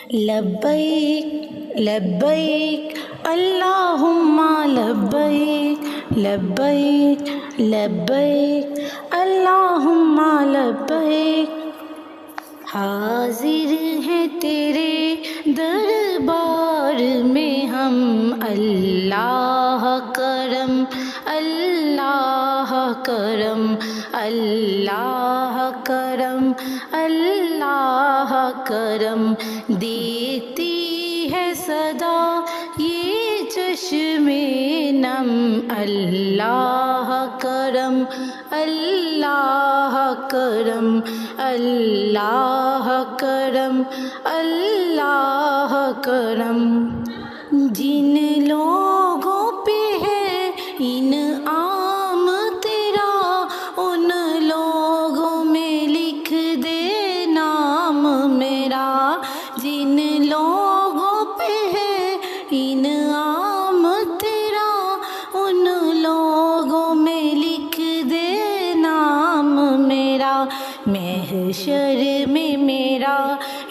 لبیک لبیک اللہم لبیک لبیک لبیک اللہم لبیک، حاضر ہیں تیرے دربار میں ہم، اللہ کرم اللہ کرم اللہ کرم اللہ کرم، دیتی ہے صدا یہ چشم نم، اللہ کرم اللہ کرم اللہ کرم اللہ کرم، جن لوگوں پہ ہے انعام تیرا ان لوگوں میں لکھ دے نام میرا، جن لوگوں پہ ہے انعام تیرا ان لوگوں میں لکھ دے نام میرا، محشر میں میرا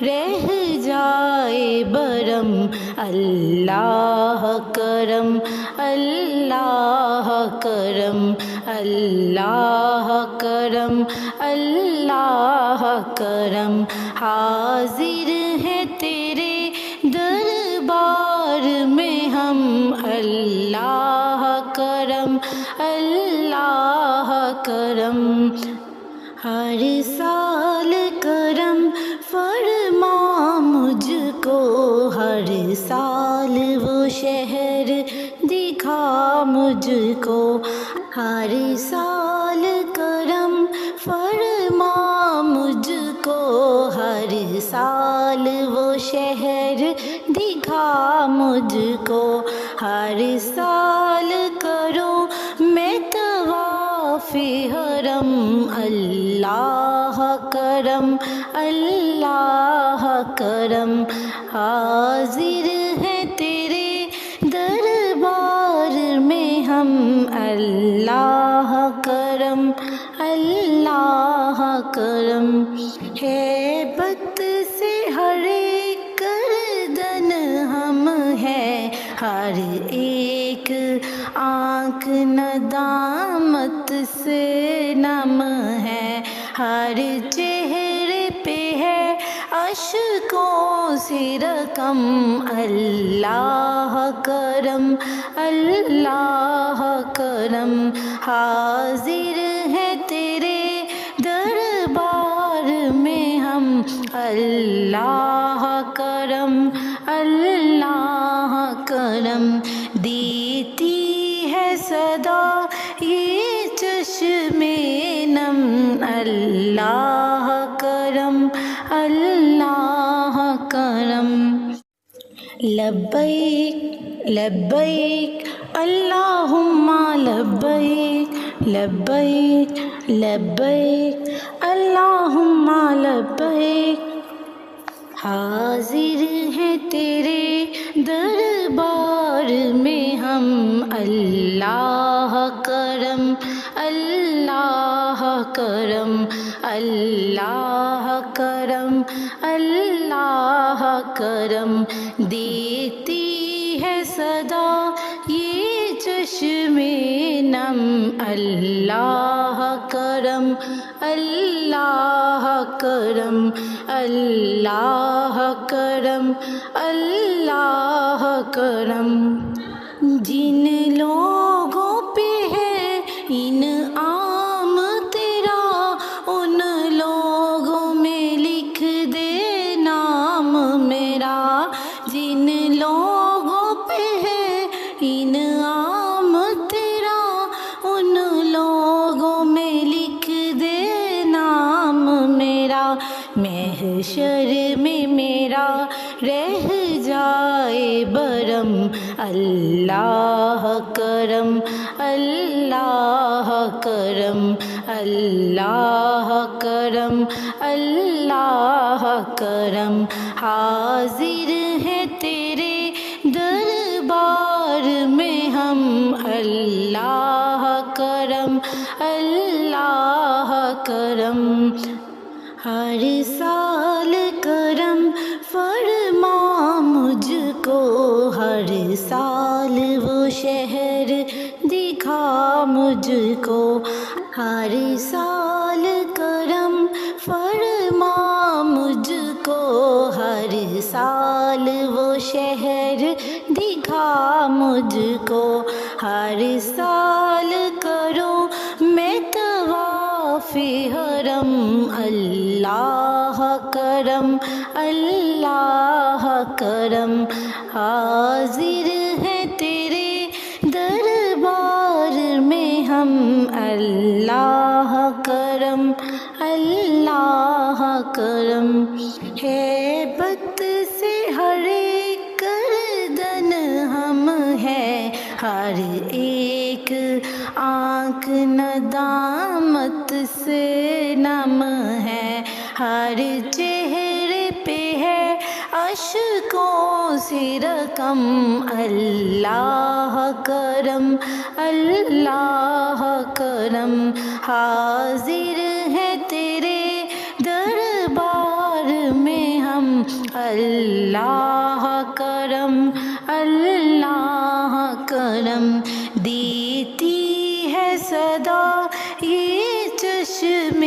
رہ جائے برم، اللہ کرم اللہ کرم اللہ کرم اللہ کرم، حاضر ہیں تیرے دربار میں ہم، اللہ کرم اللہ کرم، ہر سال کرم فرما مجھ کو، ہر سال وہ شہر دکھا مجھ کو، ہر سال کرم فرما مجھ کو، ہر سال وہ شہر دکھا مجھ کو، ہر سال کرو میں طواف حرم، اللہ کرم اللہ کرم، حاضر ہیں تیرے دربار میں ہم، اللہ کرم اللہ کرم، ہیبت سے ہر ایک گردن ہم ہے، ہر ایک آنکھ ندامت سے نم ہے، ہر چہرے پہ ہے اشکوں سے رقم، اللہ کرم اللہ کرم، حاضر ہے تیرے دربار میں ہم، اللہ کرم اللہ کرم، دیتی ہے صدا یہ چشم نم، اللہ کرم اللہ کرم، لبیک لبیک اللہم لبیک لبیک لبیک اللہم لبیک، حاضر ہیں تیرے دربار میں ہم، اللہ کرم اللہ کرم اللہ کرم اللہ کرم، دیتی ہے صدا یہ چشم نم، اللہ کرم اللہ کرم اللہ کرم اللہ کرم، جن لوگوں پہ ہے انعام تیرا ان لوگوں میں لکھ دے نام میرا، جن لوگوں پہ ہے انعام تیرا ان لوگوں میں لکھ دے نام میرا، محشر میں میرا رہ جائے برم، اللہ کرم اللہ کرم اللہ کرم اللہ کرم، حاضر ہیں تیرے دربار میں ہم، اللہ کرم اللہ کرم، ہر سال کرم فرما مجھ کو، ہر سال کرم فرما مجھ کو، ہر سال وہ شہر دکھا مجھ کو، ہر سال کروں میں طواف حرم، اللہ کرم اللہ کرم، حاضر ہیں تیرے دربار میں ہم، اللہ کرم اللہ کرم، ہیبت سے ہر ایک گردن ہم ہے، ہر ایک آنکھ ندامت سے نم ہے، ہر چہرے پہ ہے اشکوں سے رقم، اللہ کرم اللہ کرم، حاضر ہے تیرے دربار میں ہم، اللہ کرم اللہ کرم، دیتی ہے صدا یہ چشم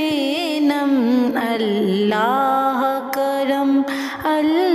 نم، اللہ کرم اللہ